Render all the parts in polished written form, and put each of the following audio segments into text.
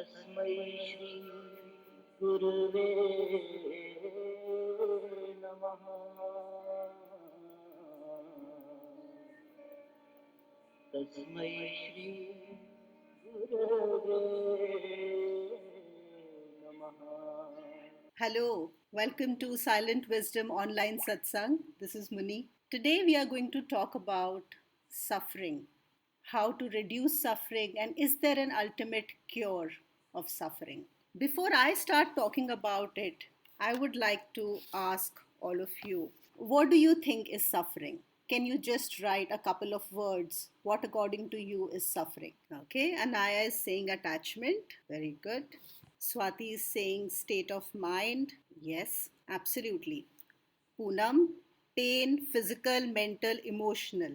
तस्मै श्री गुरुवे नमः। तस्मै श्री गुरुवे नमः। Hello, welcome to Silent Wisdom Online Satsang. This is Muni. Today we are going to talk about suffering, how to reduce suffering, and is there an ultimate cure of suffering? Before I start talking about it, I would like to ask all of you, what do you think is suffering? Can you just write a couple of words? What according to you is suffering? Okay, Anaya is saying attachment. Very good. Swati is saying state of mind. Yes, absolutely. Poonam, pain, physical, mental, emotional.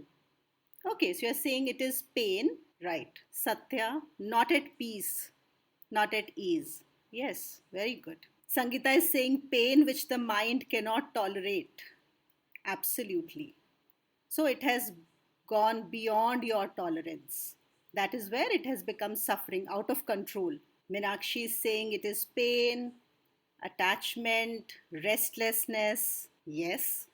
Okay, so you're saying it is pain, right? Satya, not at peace, not at ease. Yes, very good. Sangeeta is saying pain which the mind cannot tolerate. Absolutely. So it has gone beyond your tolerance. That is where it has become suffering, out of control. Meenakshi is saying it is pain, attachment, restlessness. Yes.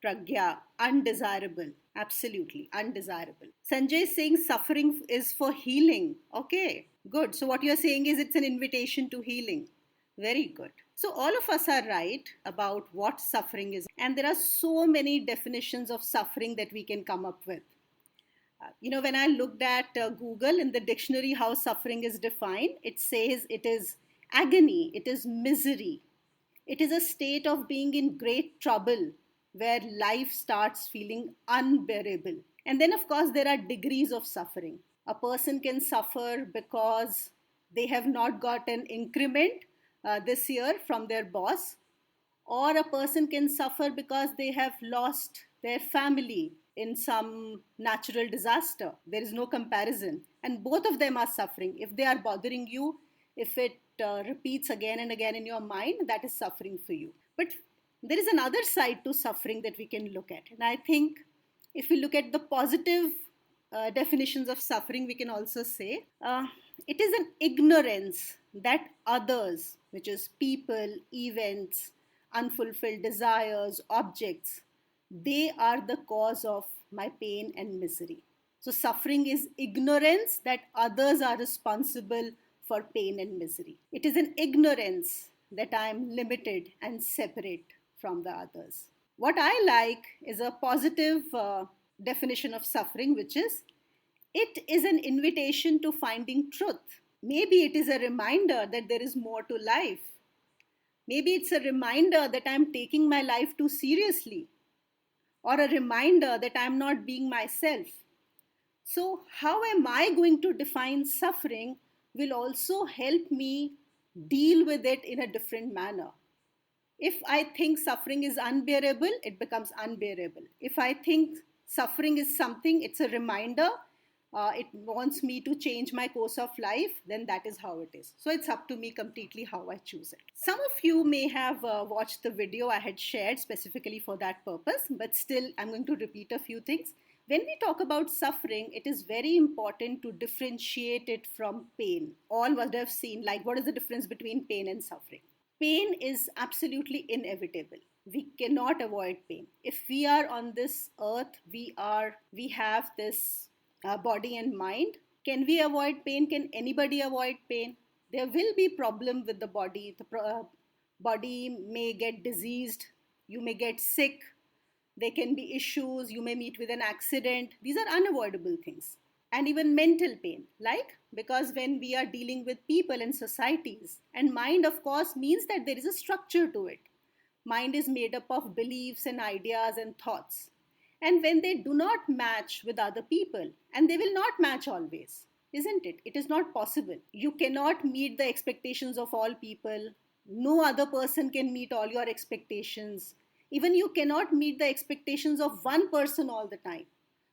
Pragya, undesirable. Absolutely, undesirable. Sanjay is saying suffering is for healing. Okay, good. So, what you're saying is it's an invitation to healing. Very good. So, all of us are right about what suffering is. And there are so many definitions of suffering that we can come up with. When I looked at Google in the dictionary, how suffering is defined, it says it is agony, it is misery, it is a state of being in great trouble where life starts feeling unbearable. And then, of course, there are degrees of suffering. A person can suffer because they have not got an increment this year from their boss, or a person can suffer because they have lost their family in some natural disaster. There is no comparison, and both of them are suffering. If they are bothering you, if it repeats again and again in your mind, that is suffering for you. But there is another side to suffering that we can look at, and I think if we look at the positive definitions of suffering, we can also say it is an ignorance that others, which is people, events, unfulfilled desires, objects, they are the cause of my pain and misery. So, suffering is ignorance that others are responsible for pain and misery. It is an ignorance that I am limited and separate from the others. What I like is a positive definition of suffering, which is it is an invitation to finding truth. Maybe it is a reminder that there is more to life. Maybe it's a reminder that I'm taking my life too seriously, or a reminder that I'm not being myself. So, how am I going to define suffering will also help me deal with it in a different manner. If I think suffering is unbearable, it becomes unbearable. If I think suffering is something, it's a reminder, it wants me to change my course of life, then that is how it is. So it's up to me completely how I choose it. Some of you may have watched the video I had shared specifically for that purpose, but still I'm going to repeat a few things. When we talk about suffering, it is very important to differentiate it from pain. All must have seen, like, what is the difference between pain and suffering? Pain is absolutely inevitable. We cannot avoid pain. If we are on this earth, we have this body and mind. Can we avoid pain? Can anybody avoid pain? There will be problem with the body. The body may get diseased. You may get sick. There can be issues. You may meet with an accident. These are unavoidable things. And even mental pain, like, because when we are dealing with people and societies, and mind, of course, means that there is a structure to it. Mind is made up of beliefs and ideas and thoughts. And when they do not match with other people, and they will not match always, isn't it? It is not possible. You cannot meet the expectations of all people. No other person can meet all your expectations. Even you cannot meet the expectations of one person all the time.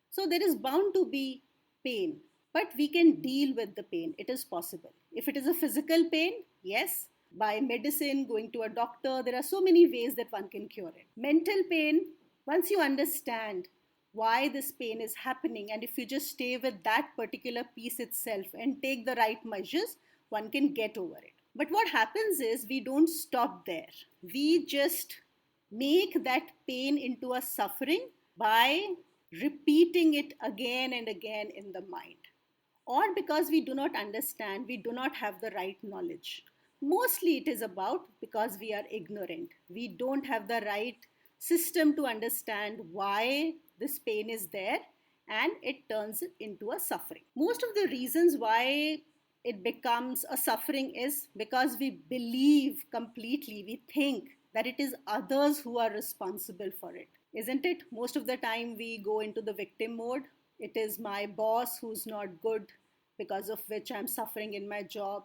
So there is bound to be pain, but we can deal with the pain. It is possible. If it is a physical pain, yes, by medicine, going to a doctor, there are so many ways that one can cure it. Mental pain, once you understand why this pain is happening. And if you just stay with that particular piece itself and take the right measures, one can get over it. But what happens is we don't stop there. We just make that pain into a suffering by repeating it again and again in the mind, or because we do not understand, we do not have the right knowledge. Mostly it is about because we are ignorant. We don't have the right system to understand why this pain is there, and it turns it into a suffering. Most of the reasons why it becomes a suffering is because we believe completely, we think that it is others who are responsible for it. Isn't it? Most of the time we go into the victim mode. It is my boss who's not good, because of which I'm suffering in my job.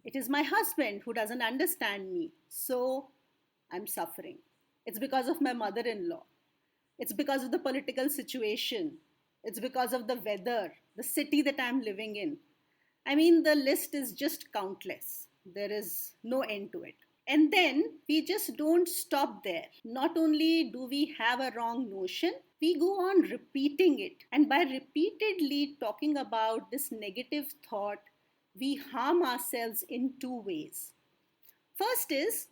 It is my husband who doesn't understand me, so I'm suffering. It's because of my mother in law. It's because of the political situation. It's because of the weather, the city that I'm living in. I mean, the list is just countless. There is no end to it. And then we just don't stop there. Not only do we have a wrong notion, we go on repeating it. And by repeatedly talking about this negative thought, we harm ourselves in two ways. First is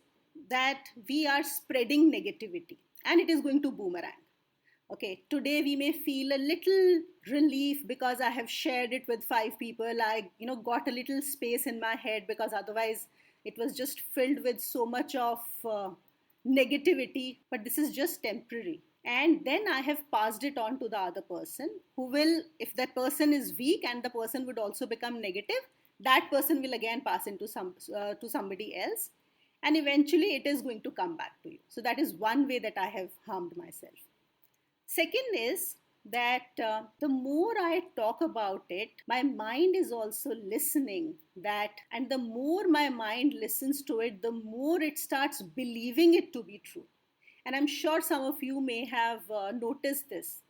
that we are spreading negativity and it is going to boomerang. Okay, today we may feel a little relief because I have shared it with 5 people. I, got a little space in my head, because otherwise it was just filled with so much of negativity. But this is just temporary. And then I have passed it on to the other person, who will, if that person is weak and the person would also become negative, that person will again pass into to somebody else. And eventually it is going to come back to you. So that is one way that I have harmed myself. Second is that the more I talk about it, my mind is also listening that, and the more my mind listens to it, the more it starts believing it to be true. And I'm sure some of you may have noticed this,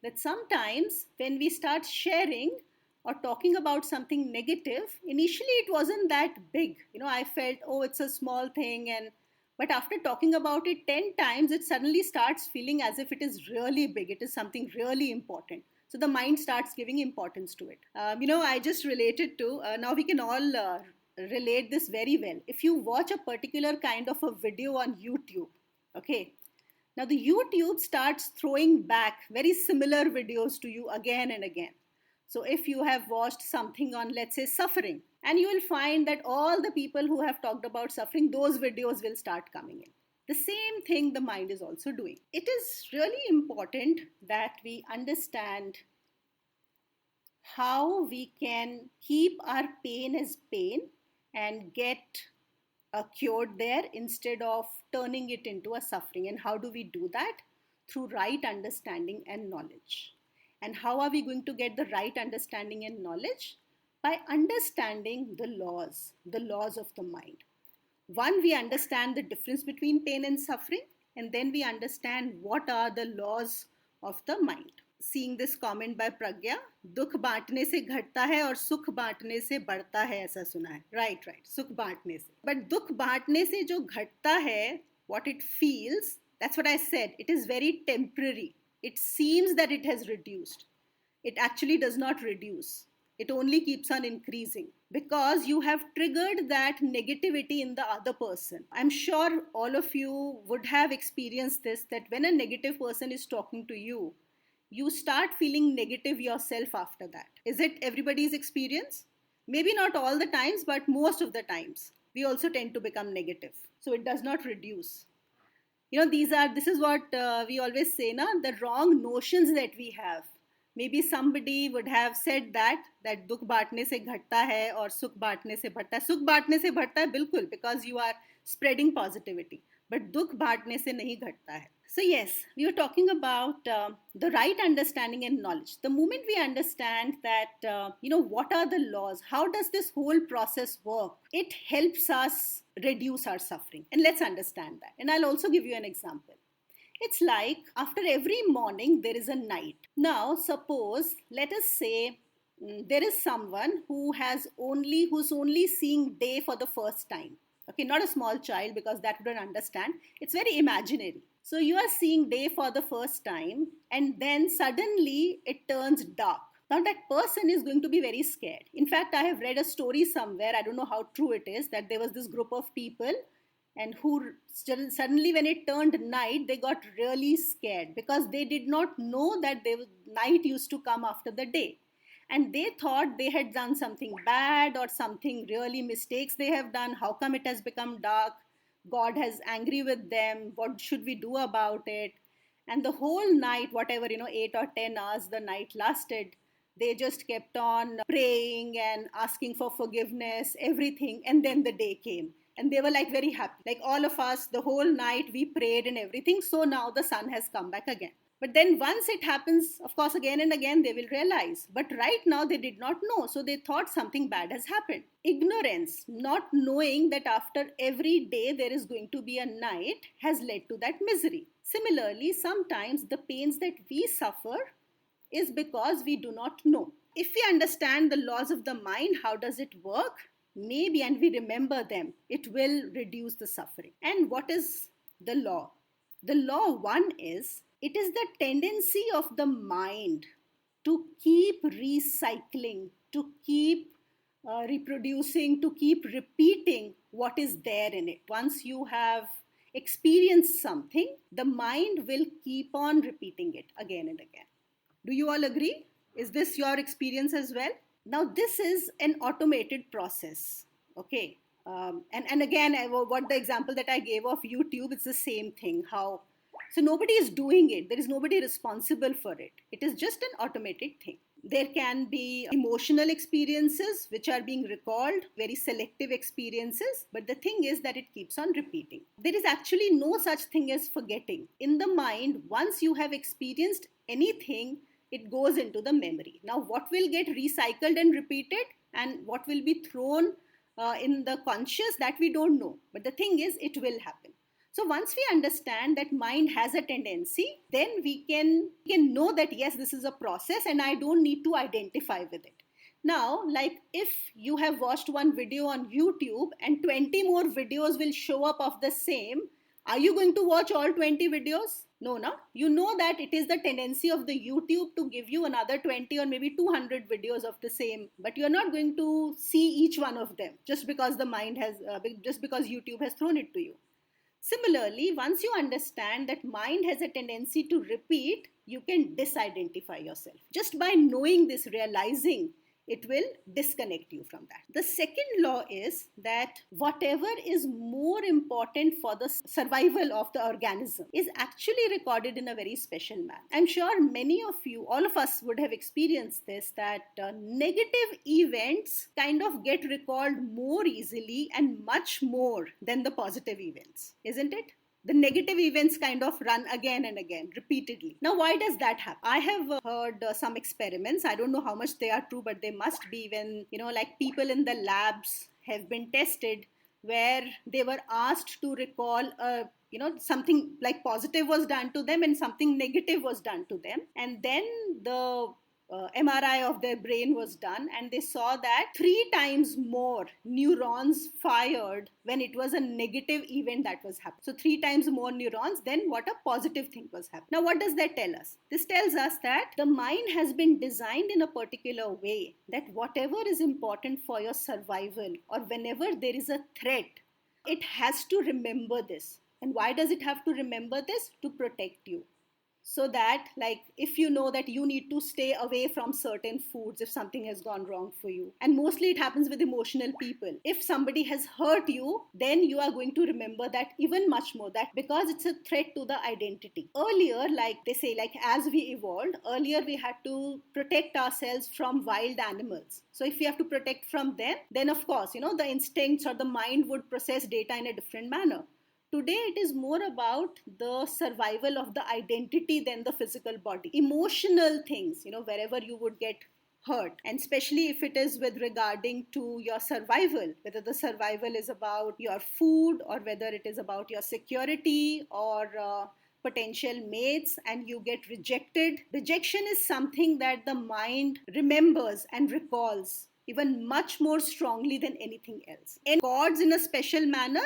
that sometimes when we start sharing or talking about something negative, initially it wasn't that big. I felt, oh, it's a small thing, but after talking about it 10 times, it suddenly starts feeling as if it is really big. It is something really important. So the mind starts giving importance to it. I just related to, now we can all relate this very well. If you watch a particular kind of a video on YouTube, okay, now the YouTube starts throwing back very similar videos to you again and again. So if you have watched something on, let's say, suffering, and you will find that all the people who have talked about suffering, those videos will start coming in. The same thing the mind is also doing. It is really important that we understand how we can keep our pain as pain and get cured there instead of turning it into a suffering. And how do we do that? Through right understanding and knowledge. And how are we going to get the right understanding and knowledge? By understanding the laws of the mind. One, we understand the difference between pain and suffering, and then we understand what are the laws of the mind. Seeing this comment by Pragya, दुख बांटने से घटता है और सुख बांटने से बढ़ता है, ऐसा सुना है. Right, सुख बांटने से. But दुख बांटने से जो घटता है, what it feels, that's what I said, it is very temporary. It seems that it has reduced. It actually does not reduce. It only keeps on increasing because you have triggered that negativity in the other person. I'm sure all of you would have experienced this, that when a negative person is talking to you, you start feeling negative yourself after that. Is it everybody's experience? Maybe not all the times, but most of the times. We also tend to become negative. So it does not reduce. This is what we always say, the wrong notions that we have. Maybe somebody would have said that दुख बांटने से घटता है और सुख बांटने से बढ़ता है. सुख बांटने से बढ़ता है बिल्कुल, because you are spreading positivity. But दुख बांटने से नहीं घटता है. So yes, we were talking about the right understanding and knowledge. The moment we understand that, what are the laws, how does this whole process work, it helps us reduce our suffering. And let's understand that. And I'll also give you an example. It's like after every morning, there is a night. Now, suppose, let us say, there is someone who's only seeing day for the first time. Okay, not a small child, because that wouldn't understand. It's very imaginary. So you are seeing day for the first time, and then suddenly it turns dark. Now that person is going to be very scared. In fact, I have read a story somewhere, I don't know how true it is, that there was this group of people and who suddenly when it turned night, they got really scared because they did not know that night used to come after the day. And they thought they had done something bad or something really mistakes they have done. How come it has become dark? God has angry with them. What should we do about it? And the whole night, whatever, 8 or 10 hours the night lasted, they just kept on praying and asking for forgiveness, everything. And then the day came. And they were like very happy. Like all of us, the whole night we prayed and everything. So now the sun has come back again. But then once it happens, of course, again and again, they will realize. But right now, they did not know. So they thought something bad has happened. Ignorance, not knowing that after every day there is going to be a night, has led to that misery. Similarly, sometimes the pains that we suffer is because we do not know. If we understand the laws of the mind, how does it work? Maybe, and we remember them, it will reduce the suffering. And what is the law? The law one is, it is the tendency of the mind to keep recycling, to keep reproducing, to keep repeating what is there in it. Once you have experienced something, the mind will keep on repeating it again and again. Do you all agree? Is this your experience as well? Now, this is an automated process. Okay. And again, what the example that I gave of YouTube, it's the same thing. So nobody is doing it. There is nobody responsible for it. It is just an automated thing. There can be emotional experiences which are being recalled, very selective experiences. But the thing is that it keeps on repeating. There is actually no such thing as forgetting. In the mind, once you have experienced anything, it goes into the memory. Now, what will get recycled and repeated and what will be thrown in the conscious, that we don't know. But the thing is, it will happen. So once we understand that mind has a tendency, then we can know that yes, this is a process and I don't need to identify with it. Now, like if you have watched one video on YouTube and 20 more videos will show up of the same, are you going to watch all 20 videos? No, no. You know that it is the tendency of the YouTube to give you another 20 or maybe 200 videos of the same, but you're not going to see each one of them just because the mind has, just because YouTube has thrown it to you. Similarly, once you understand that mind has a tendency to repeat, you can disidentify yourself. Just by knowing this, realizing, it will disconnect you from that. The second law is that whatever is more important for the survival of the organism is actually recorded in a very special manner. I'm sure many of you, all of us would have experienced this, that negative events kind of get recalled more easily and much more than the positive events, isn't it? The negative events kind of run again and again, repeatedly. Now, why does that happen? I have heard some experiments. I don't know how much they are true, but they must be when, like people in the labs have been tested where they were asked to recall something like positive was done to them and something negative was done to them. And then the MRI of their brain was done, and they saw that 3 times more neurons fired when it was a negative event that was happening. So 3 times more neurons than what a positive thing was happening. Now, what does that tell us? This tells us that the mind has been designed in a particular way that whatever is important for your survival or whenever there is a threat, it has to remember this. And why does it have to remember this? To protect you. So that, like, if you know that you need to stay away from certain foods if something has gone wrong for you. And mostly it happens with emotional people. If somebody has hurt you, then you are going to remember that even much more, that because it's a threat to the identity. Earlier, like they say, like as we evolved, earlier we had to protect ourselves from wild animals. So if we have to protect from them, then of course, the instincts or the mind would process data in a different manner. Today, it is more about the survival of the identity than the physical body. Emotional things, wherever you would get hurt. And especially if it is with regarding to your survival, whether the survival is about your food or whether it is about your security or potential mates and you get rejected. Rejection is something that the mind remembers and recalls even much more strongly than anything else. And records in a special manner,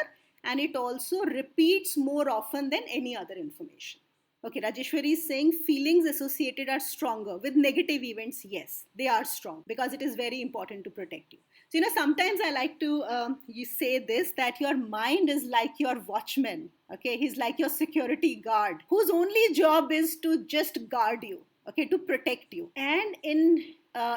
and it also repeats more often than any other information. Okay, Rajeshwari is saying feelings associated are stronger with negative events. Yes, they are strong because it is very important to protect you. So, sometimes I like to you say this, that your mind is like your watchman. Okay, he's like your security guard whose only job is to just guard you. Okay, to protect you. And in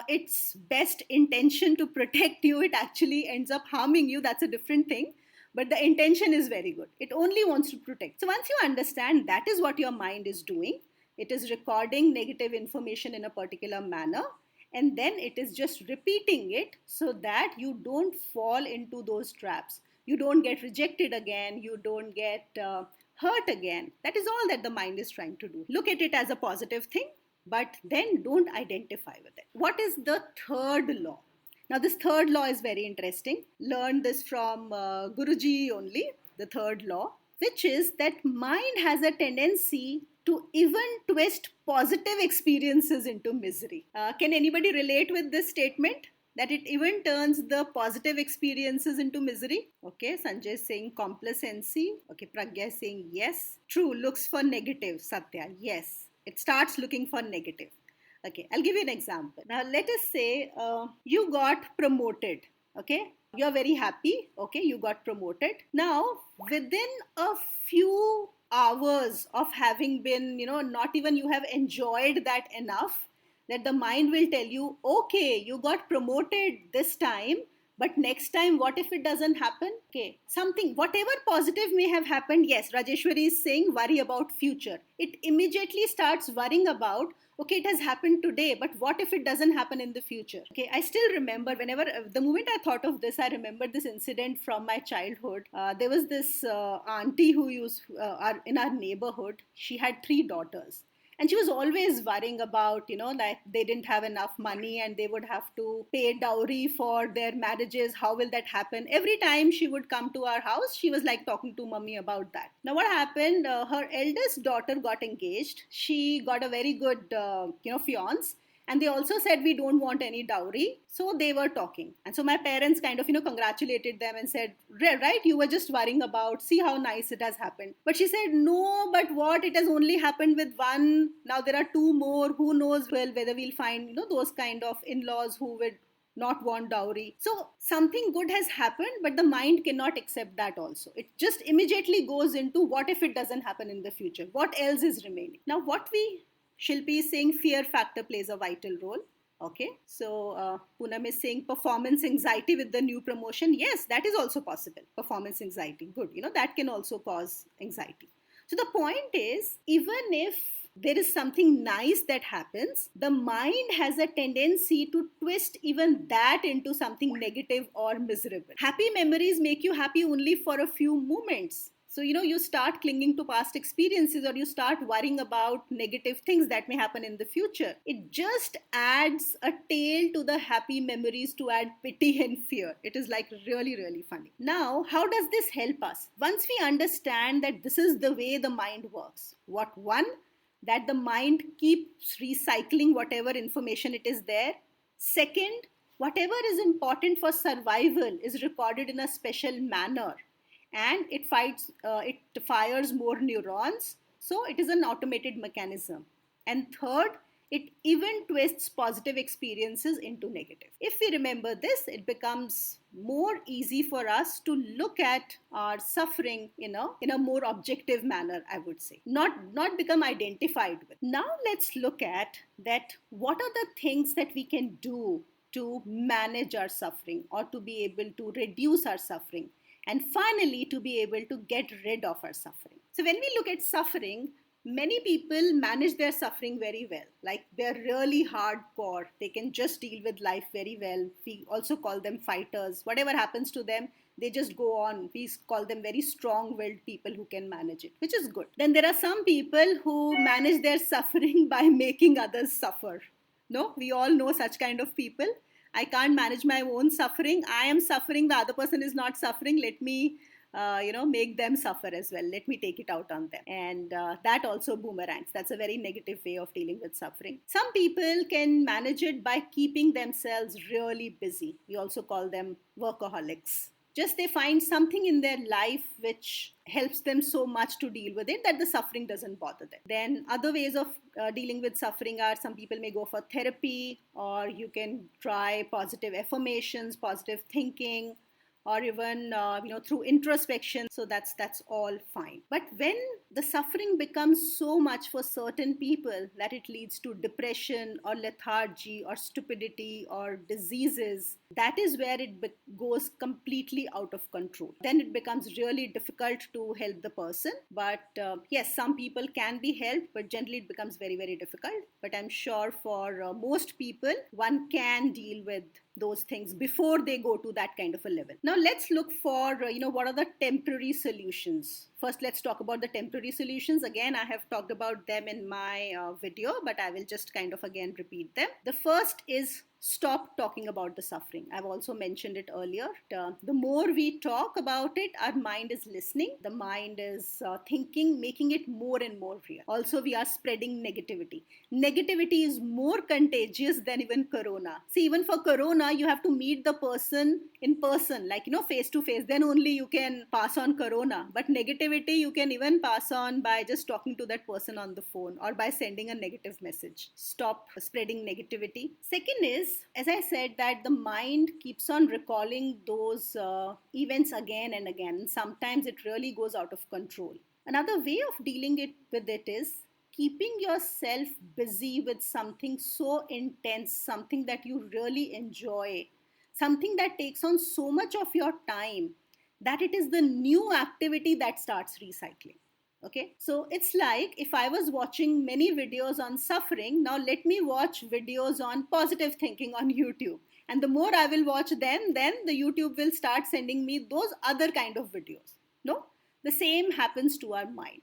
its best intention to protect you, it actually ends up harming you. That's a different thing. But the intention is very good. It only wants to protect. So once you understand that is what your mind is doing, it is recording negative information in a particular manner, and then it is just repeating it so that you don't fall into those traps. You don't get rejected again. You don't get hurt again. That is all that the mind is trying to do. Look at it as a positive thing, but then don't identify with it. What is the third law? Now, this third law is very interesting. Learned this from Guruji only, the third law, which is that mind has a tendency to even twist positive experiences into misery. Can anybody relate with this statement? That it even turns the positive experiences into misery? Okay, Sanjay is saying complacency. Okay, Pragya is saying yes. True, looks for negative. Satya, yes. It starts looking for negative. Okay, I'll give you an example. Now, let us say you got promoted. Okay, you're very happy. Okay, you got promoted. Now, within a few hours of having been, not even you have enjoyed that enough, that the mind will tell you, okay, you got promoted this time, but next time, what if it doesn't happen? Okay, something, whatever positive may have happened, yes, Rajeshwari is saying worry about future. It immediately starts worrying about, okay, it has happened today, but what if it doesn't happen in the future? Okay, I still remember whenever, the moment I thought of this, I remember this incident from my childhood. There was this auntie who used, in our neighborhood, she had 3 daughters. And she was always worrying about, like they didn't have enough money and they would have to pay dowry for their marriages. How will that happen? Every time she would come to our house, she was like talking to mummy about that. Now, what happened? Her eldest daughter got engaged. She got a very good, fiance. And they also said, we don't want any dowry. So they were talking. And so my parents kind of, congratulated them and said, right, you were just worrying about, see how nice it has happened. But she said, no, but what? It has only happened with one. Now there are 2 more. Who knows whether we'll find, those kind of in-laws who would not want dowry. So something good has happened, but the mind cannot accept that also. It just immediately goes into what if it doesn't happen in the future? What else is remaining? Now, Shilpi is saying fear factor plays a vital role. Okay, so Poonam is saying performance anxiety with the new promotion. Yes, that is also possible. Performance anxiety, good. That can also cause anxiety. So the point is, even if there is something nice that happens, the mind has a tendency to twist even that into something negative or miserable. Happy memories make you happy only for a few moments. So, you start clinging to past experiences, or you start worrying about negative things that may happen in the future. It just adds a tail to the happy memories to add pity and fear. It is like really, really funny. Now, how does this help us? Once we understand that this is the way the mind works, that the mind keeps recycling whatever information it is there. Second, whatever is important for survival is recorded in a special manner. And it fires more neurons. So it is an automated mechanism. And third, it even twists positive experiences into negative. If we remember this, it becomes more easy for us to look at our suffering in a more objective manner, I would say. Not become identified with. Now let's look at that. What are the things that we can do to manage our suffering, or to be able to reduce our suffering? And finally, to be able to get rid of our suffering. So when we look at suffering, many people manage their suffering very well. Like they're really hardcore. They can just deal with life very well. We also call them fighters. Whatever happens to them, they just go on. We call them very strong-willed people who can manage it, which is good. Then there are some people who manage their suffering by making others suffer. No, we all know such kind of people. I can't manage my own suffering. I am suffering. The other person is not suffering. Let me, make them suffer as well. Let me take it out on them. And that also boomerangs. That's a very negative way of dealing with suffering. Some people can manage it by keeping themselves really busy. We also call them workaholics. Just they find something in their life which helps them so much to deal with it that the suffering doesn't bother them. Then other ways of dealing with suffering are, some people may go for therapy, or you can try positive affirmations, positive thinking, or even through introspection. So that's all fine. But when the suffering becomes so much for certain people that it leads to depression or lethargy or stupidity or diseases, that is where it goes completely out of control. Then it becomes really difficult to help the person. But yes, some people can be helped, but generally it becomes very, very difficult. But I'm sure for most people, one can deal with those things before they go to that kind of a level. Now let's look for what are the temporary solutions. First, let's talk about the temporary solutions. Again, I have talked about them in my video, but I will just kind of again repeat them. The first is stop talking about the suffering. I've also mentioned it earlier. The more we talk about it, our mind is listening. The mind is thinking, making it more and more real. Also, we are spreading negativity. Negativity is more contagious than even corona. See, even for corona, you have to meet the person in person, like, face to face. Then only you can pass on corona. But negativity, you can even pass on by just talking to that person on the phone or by sending a negative message. Stop spreading negativity. Second is, as I said, that the mind keeps on recalling those events again and again. Sometimes it really goes out of control. Another way of dealing with it is keeping yourself busy with something so intense, something that you really enjoy, something that takes on so much of your time that it is the new activity that starts recycling. Okay, so it's like if I was watching many videos on suffering, now let me watch videos on positive thinking on YouTube. And the more I will watch them, then the YouTube will start sending me those other kind of videos. No, the same happens to our mind.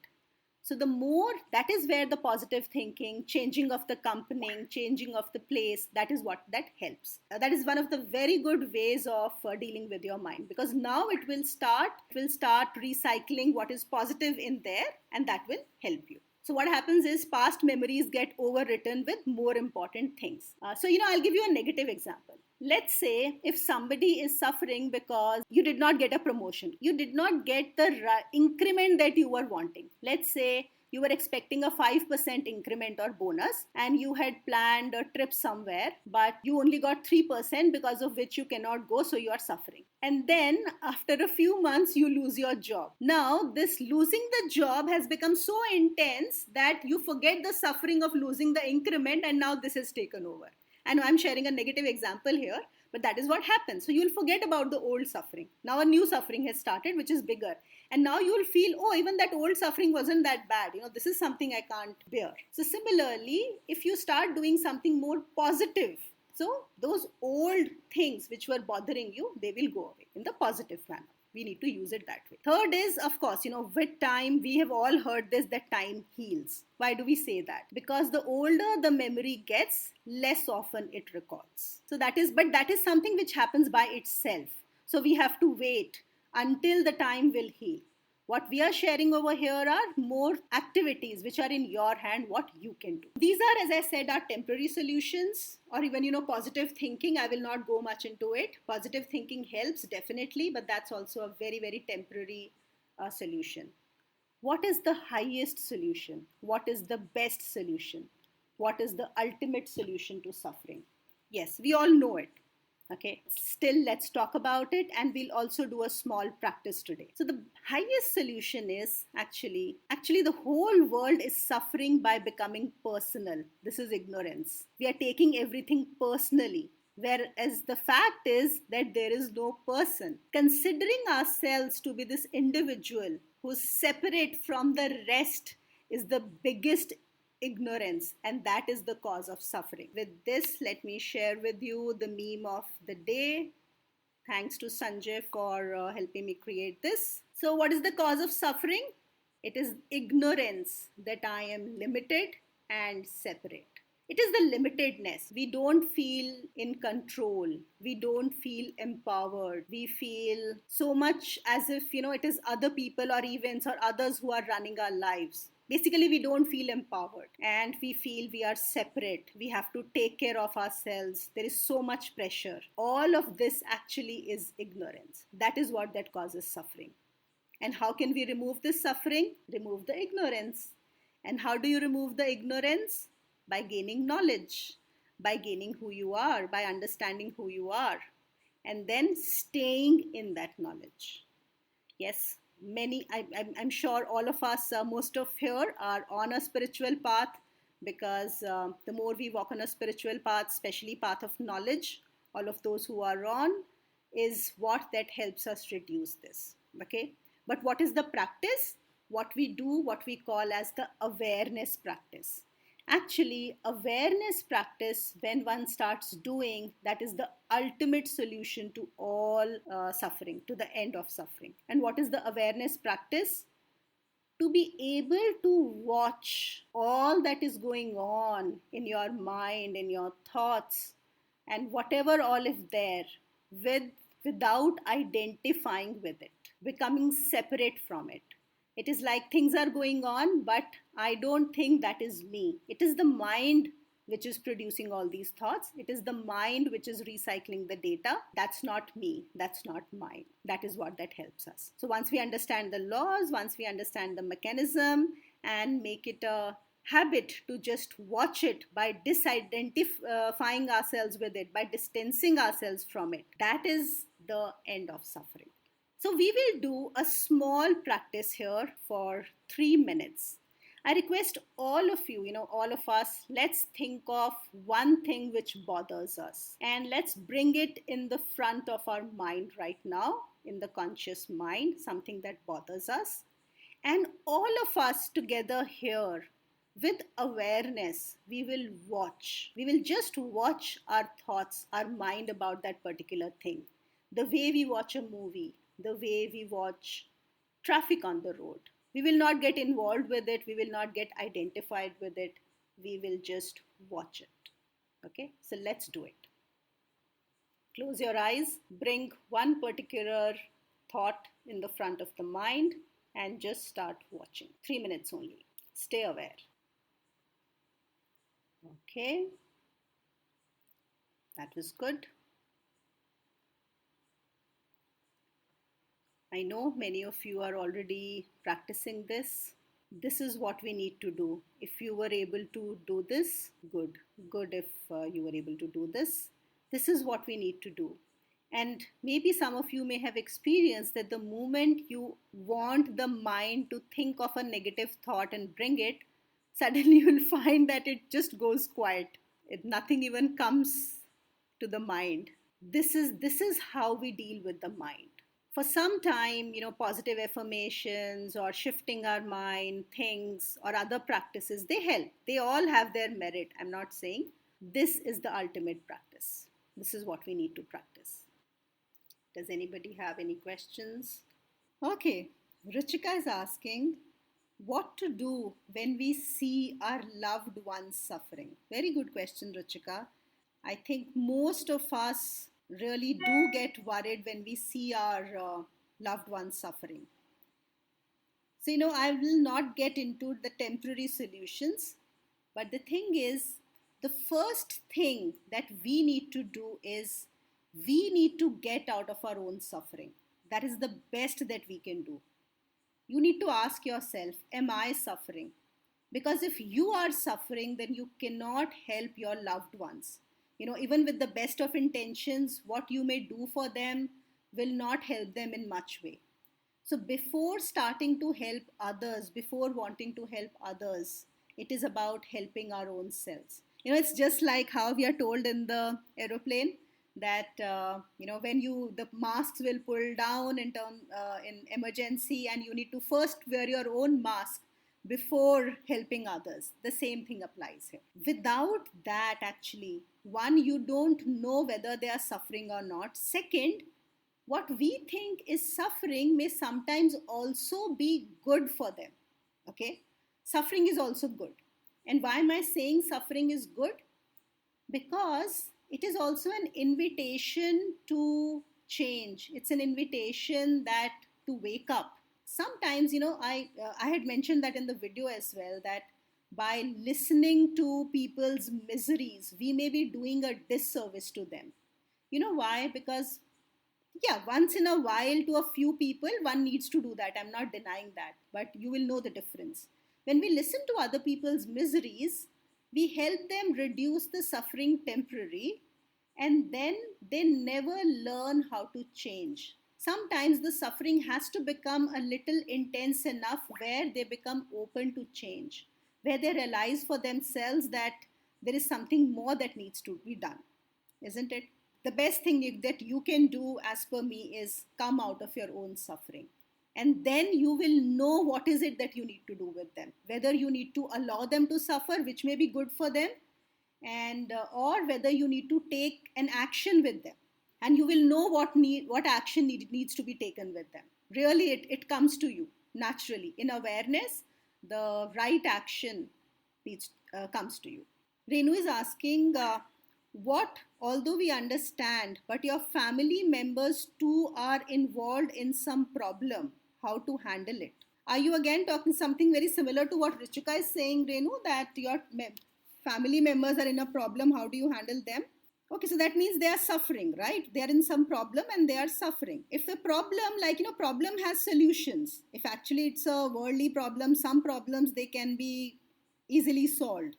So the more, that is where the positive thinking, changing of the company, changing of the place, that is what that helps. That is one of the very good ways of dealing with your mind, because now it will start recycling what is positive in there, and that will help you. So what happens is past memories get overwritten with more important things. I'll give you a negative example. Let's say if somebody is suffering because you did not get a promotion, you did not get the increment that you were wanting. Let's say you were expecting a 5% increment or bonus, and you had planned a trip somewhere, but you only got 3%, because of which you cannot go, so you are suffering. And then after a few months, you lose your job. Now, this losing the job has become so intense that you forget the suffering of losing the increment, and now this has taken over. I know I'm sharing a negative example here, but that is what happens. So you'll forget about the old suffering. Now a new suffering has started, which is bigger. And now you'll feel, oh, even that old suffering wasn't that bad. This is something I can't bear. So similarly, if you start doing something more positive, so those old things which were bothering you, they will go away in the positive manner. We need to use it that way. Third is, of course, with time, we have all heard this, that time heals. Why do we say that? Because the older the memory gets, less often it recalls. So that is something which happens by itself. So we have to wait until the time will heal. What we are sharing over here are more activities which are in your hand, what you can do. These are, as I said, are temporary solutions, or even, positive thinking. I will not go much into it. Positive thinking helps, definitely, but that's also a very, very temporary solution. What is the highest solution? What is the best solution? What is the ultimate solution to suffering? Yes, we all know it. Okay, still let's talk about it, and we'll also do a small practice today. So the highest solution is actually the whole world is suffering by becoming personal. This is ignorance. We are taking everything personally, whereas the fact is that there is no person. Considering ourselves to be this individual who's separate from the rest is the biggest ignorance, and that is the cause of suffering. With this, let me share with you the meme of the day. Thanks to Sanjay for helping me create this. So what is the cause of suffering? It is ignorance that I am limited and separate. It is the limitedness. We don't feel in control. We don't feel empowered. We feel so much as if, it is other people or events or others who are running our lives. Basically, we don't feel empowered and we feel we are separate. We have to take care of ourselves. There is so much pressure. All of this actually is ignorance. That is what that causes suffering. And how can we remove this suffering? Remove the ignorance. And how do you remove the ignorance? By gaining knowledge, by gaining who you are, by understanding who you are, and then staying in that knowledge. Yes, I'm sure all of us, most of here, are on a spiritual path, because the more we walk on a spiritual path, especially path of knowledge, all of those who are on, is what that helps us reduce this. Okay, but what is the practice? What we do, what we call as the awareness practice. Actually, awareness practice, when one starts doing, that is the ultimate solution to all suffering, to the end of suffering. And what is the awareness practice? To be able to watch all that is going on in your mind, in your thoughts, and whatever all is there, with without identifying with it, becoming separate from it. It is like things are going on, but I don't think that is me. It is the mind which is producing all these thoughts. It is the mind which is recycling the data. That's not me. That's not mine. That is what that helps us. So once we understand the laws, once we understand the mechanism, and make it a habit to just watch it by disidentifying ourselves with it, by distancing ourselves from it, that is the end of suffering. So we will do a small practice here for 3 minutes. I request all of you, all of us, let's think of one thing which bothers us, and let's bring it in the front of our mind right now, in the conscious mind, something that bothers us. And all of us together here, with awareness, we will watch. We will just watch our thoughts, our mind about that particular thing. The way we watch a movie, the way we watch traffic on the road. We will not get involved with it. We will not get identified with it. We will just watch it. Okay, so let's do it. Close your eyes. Bring one particular thought in the front of the mind and just start watching. 3 minutes only. Stay aware. Okay, that was good. I know many of you are already practicing this. This is what we need to do. If you were able to do this, good. Good if you were able to do this. This is what we need to do. And maybe some of you may have experienced that the moment you want the mind to think of a negative thought and bring it, suddenly you'll find that it just goes quiet. Nothing even comes to the mind. This is how we deal with the mind. For some time, positive affirmations or shifting our mind, things or other practices, they help. They all have their merit. I'm not saying this is the ultimate practice. This is what we need to practice. Does anybody have any questions? Okay, Ruchika is asking what to do when we see our loved ones suffering. Very good question, Ruchika. I think most of us really do get worried when we see our loved ones suffering. So, I will not get into the temporary solutions, but the thing is, the first thing that we need to do is we need to get out of our own suffering. That is the best that we can do. You need to ask yourself, am I suffering? Because if you are suffering, then you cannot help your loved ones. Even with the best of intentions, what you may do for them will not help them in much way. So before starting to help others, before wanting to help others, it is about helping our own selves. It's just like how we are told in the aeroplane that when the masks will pull down in emergency, and you need to first wear your own mask before helping others. The same thing applies here. Without that, actually, one, you don't know whether they are suffering or not. Second, what we think is suffering may sometimes also be good for them. Okay, suffering is also good. And why am I saying suffering is good? Because it is also an invitation to change. It's an invitation to wake up. sometimes, I had mentioned that in the video as well, that by listening to people's miseries, we may be doing a disservice to them. You know why? Because, yeah, once in a while, to a few people, one needs to do that. I'm not denying that, but you will know the difference. When we listen to other people's miseries, we help them reduce the suffering temporary, and then they never learn how to change. Sometimes the suffering has to become a little intense enough where they become open to change, where they realize for themselves that there is something more that needs to be done, isn't it? The best thing that you can do, as per me, is come out of your own suffering, and then you will know what is it that you need to do with them, whether you need to allow them to suffer, which may be good for them, and or whether you need to take an action with them, and you will know what action needs to be taken with them. Really, it comes to you naturally in awareness. The right action comes to you. Renu is asking, what, although we understand, but your family members too are involved in some problem, how to handle it? Are you again talking something very similar to what Richika is saying, Renu, that your family members are in a problem, how do you handle them? Okay, so that means they are suffering, right? They are in some problem and they are suffering. If the problem, problem has solutions. If actually it's a worldly problem, some problems they can be easily solved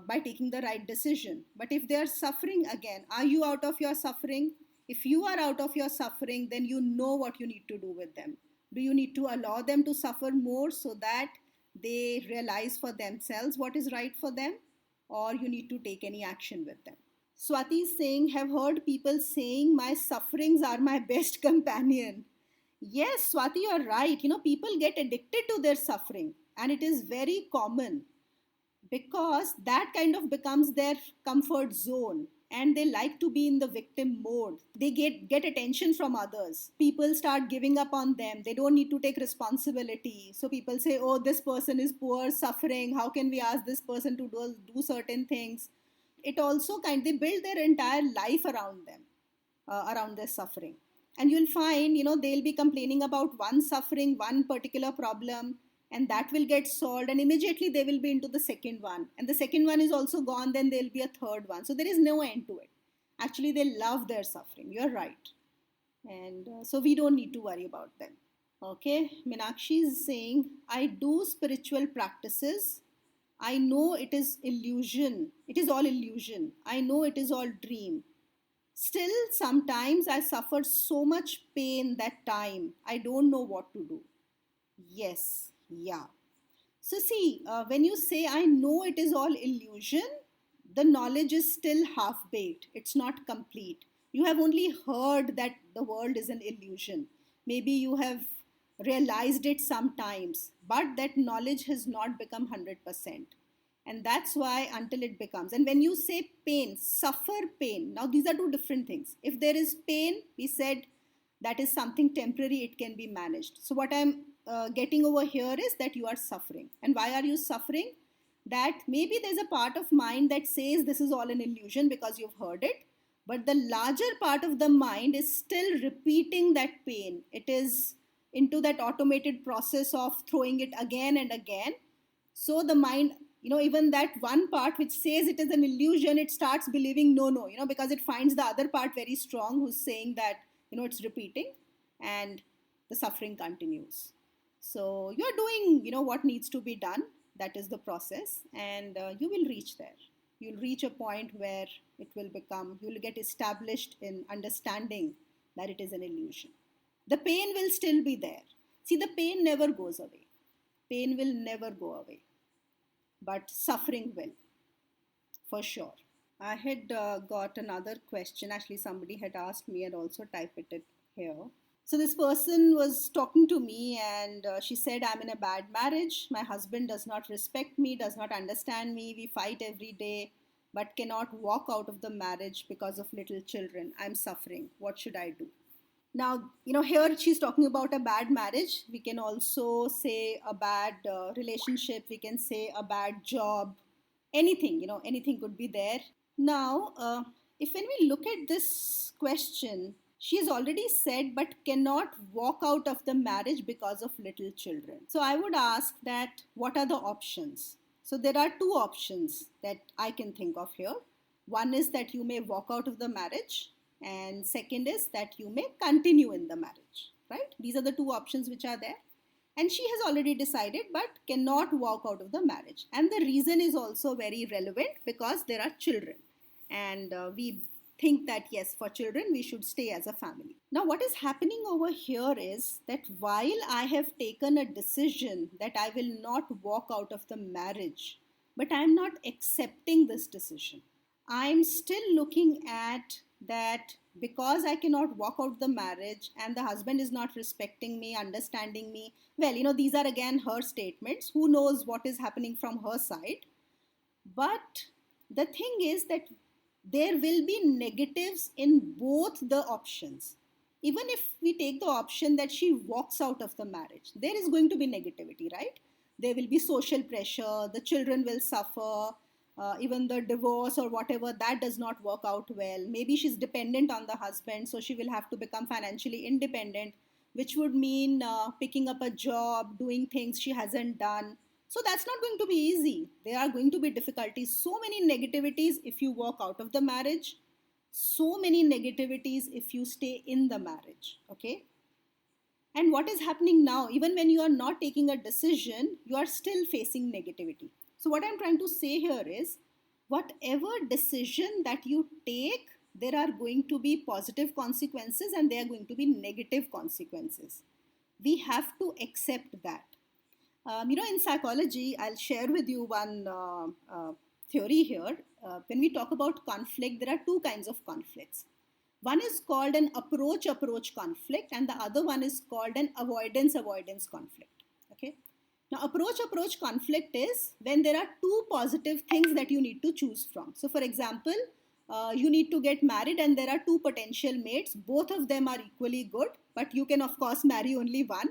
by taking the right decision. But if they are suffering again, are you out of your suffering? If you are out of your suffering, then you know what you need to do with them. Do you need to allow them to suffer more so that they realize for themselves what is right for them? Or you need to take any action with them? Swati is saying, have heard people saying, my sufferings are my best companion. Yes, Swati, you're right. People get addicted to their suffering, and it is very common because that kind of becomes their comfort zone, and they like to be in the victim mode. They get attention from others. People start giving up on them. They don't need to take responsibility. So people say, oh, this person is poor, suffering. How can we ask this person to do certain things? It also they build their entire life around them, around their suffering. And you'll find, they'll be complaining about one suffering, one particular problem, and that will get solved, and immediately they will be into the second one, and the second one is also gone, then there'll be a third one. So there is no end to it. Actually, they love their suffering. You're right. And so we don't need to worry about them. Okay, Minakshi is saying, I do spiritual practices. I know it is illusion. It is all illusion. I know it is all dream. Still, sometimes I suffered so much pain that time. I don't know what to do. Yes, yeah. So, see, when you say, I know it is all illusion, the knowledge is still half baked. It's not complete. You have only heard that the world is an illusion. Maybe you have realized it sometimes, but that knowledge has not become 100%. And that's why until it becomes. And when you say pain, suffer pain. Now, these are two different things. If there is pain, we said that is something temporary, it can be managed. So, what I'm getting over here is that you are suffering. And why are you suffering? That maybe there's a part of mind that says this is all an illusion because you've heard it. But the larger part of the mind is still repeating that pain. It is into that automated process of throwing it again and again. So the mind, even that one part which says it is an illusion, it starts believing no, because it finds the other part very strong who's saying that, it's repeating, and the suffering continues. So you're doing, what needs to be done. That is the process, and you will reach there. You'll reach a point where you'll get established in understanding that it is an illusion. The pain will still be there. See, the pain never goes away. Pain will never go away. But suffering will, for sure. I had got another question. Actually, somebody had asked me and also typed it here. So this person was talking to me, and she said, I'm in a bad marriage. My husband does not respect me, does not understand me. We fight every day, but cannot walk out of the marriage because of little children. I'm suffering. What should I do? Now, here she's talking about a bad marriage. We can also say a bad relationship. We can say a bad job. Anything, anything could be there. Now, if when we look at this question, She has already said but cannot walk out of the marriage because of little children. So I would ask that what are the options? So there are two options that I can think of here. One is that you may walk out of the marriage, and second is that you may continue in the marriage, right? These are the two options which are there. And she has already decided but cannot walk out of the marriage. And the reason is also very relevant because there are children. And we think that yes, for children, we should stay as a family. Now, what is happening over here is that while I have taken a decision that I will not walk out of the marriage, but I am not accepting this decision. I'm still looking at that because I cannot walk out the marriage and the husband is not respecting me, understanding me. Well, these are again her statements. Who knows what is happening from her side? But the thing is that there will be negatives in both the options. Even if we take the option that she walks out of the marriage, there is going to be negativity, right? There will be social pressure, the children will suffer, even the divorce or whatever, that does not work out well. Maybe she's dependent on the husband, so she will have to become financially independent, which would mean picking up a job, doing things she hasn't done. So that's not going to be easy. There are going to be difficulties, so many negativities if you walk out of the marriage, so many negativities if you stay in the marriage. Okay. And what is happening now, even when you are not taking a decision, you are still facing negativity. So, what I'm trying to say here is whatever decision that you take, there are going to be positive consequences and there are going to be negative consequences. We have to accept that. In psychology, I'll share with you one theory here. When we talk about conflict, there are two kinds of conflicts. One is called an approach conflict, and the other one is called an avoidance conflict. Okay. Now, approach conflict is when there are two positive things that you need to choose from. So, for example, you need to get married and there are two potential mates. Both of them are equally good, but you can, of course, marry only one.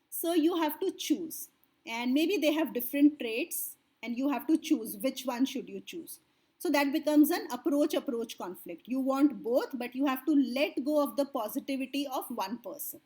So, you have to choose. And maybe they have different traits and you have to choose which one should you choose. So that becomes an approach conflict. You want both, but you have to let go of the positivity of one person.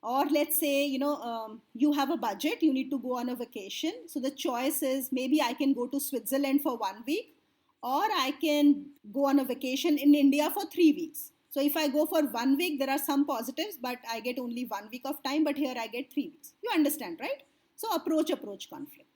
Or let's say, you have a budget, you need to go on a vacation. So the choice is maybe I can go to Switzerland for 1 week, or I can go on a vacation in India for 3 weeks. So if I go for 1 week, there are some positives, but I get only 1 week of time, but here I get 3 weeks. You understand, right? So approach conflict.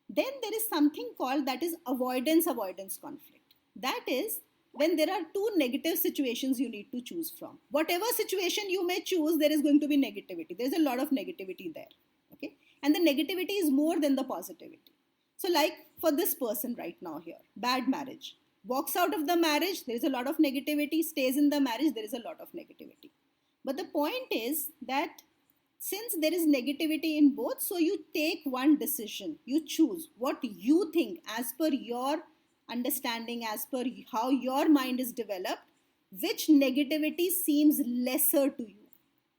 Then there is something called that is avoidance conflict. That is when there are two negative situations you need to choose from. Whatever situation you may choose, there is going to be negativity. There is a lot of negativity there. Okay? And the negativity is more than the positivity. So like for this person right now here, bad marriage. Walks out of the marriage, there is a lot of negativity. Stays in the marriage, there is a lot of negativity. But the point is that since there is negativity in both, so you take one decision. You choose what you think as per your understanding, as per how your mind is developed, which negativity seems lesser to you.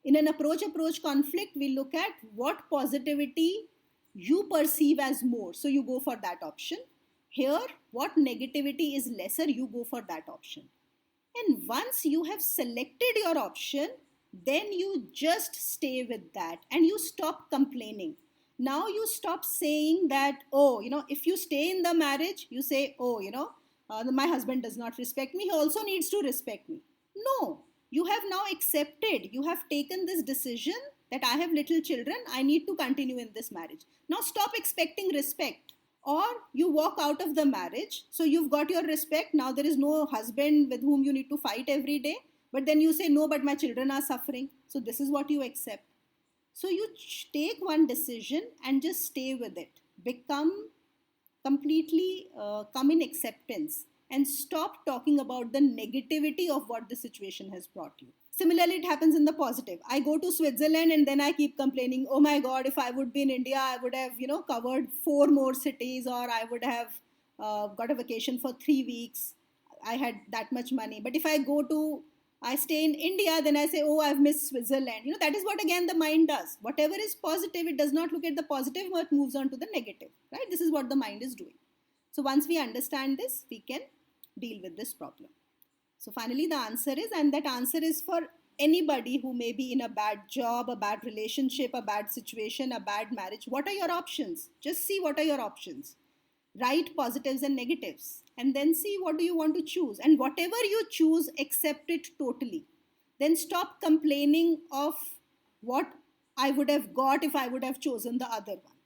In an approach conflict, we look at what positivity you perceive as more. So you go for that option. Here, what negativity is lesser, you go for that option. And once you have selected your option, then you just stay with that and you stop complaining. Now you stop saying that, if you stay in the marriage, you say, my husband does not respect me. He also needs to respect me. No, you have now accepted. You have taken this decision that I have little children. I need to continue in this marriage. Now stop expecting respect. Or you walk out of the marriage. So you've got your respect. Now there is no husband with whom you need to fight every day. But then you say, no, but my children are suffering. So this is what you accept. So you take one decision and just stay with it. Become completely, come in acceptance and stop talking about the negativity of what the situation has brought you. Similarly, it happens in the positive. I go to Switzerland and then I keep complaining, oh my God, if I would be in India, I would have, covered 4 more cities, or I would have got a vacation for 3 weeks. I had that much money. But if I stay in India, then I say, oh, I've missed Switzerland. That is what again the mind does. Whatever is positive, it does not look at the positive, but moves on to the negative, right? This is what the mind is doing. So once we understand this, we can deal with this problem. So finally the answer is, and that answer is for anybody who may be in a bad job, a bad relationship, a bad situation, a bad marriage. What are your options? Just see what are your options. Write positives and negatives and then see what do you want to choose. And whatever you choose, accept it totally. Then stop complaining of what I would have got if I would have chosen the other one.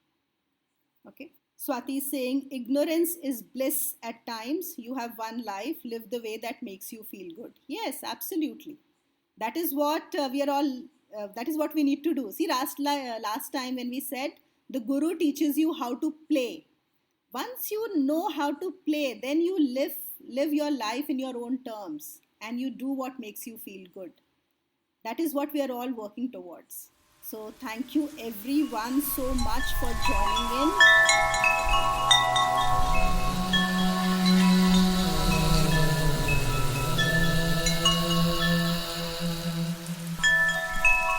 Okay. Swati is saying, ignorance is bliss at times. You have one life, live the way that makes you feel good. Yes, absolutely. That is what we are all, that is what we need to do. See, last time when we said the guru teaches you how to play. Once you know how to play, then you live your life in your own terms and you do what makes you feel good. That is what we are all working towards. So thank you everyone so much for joining in.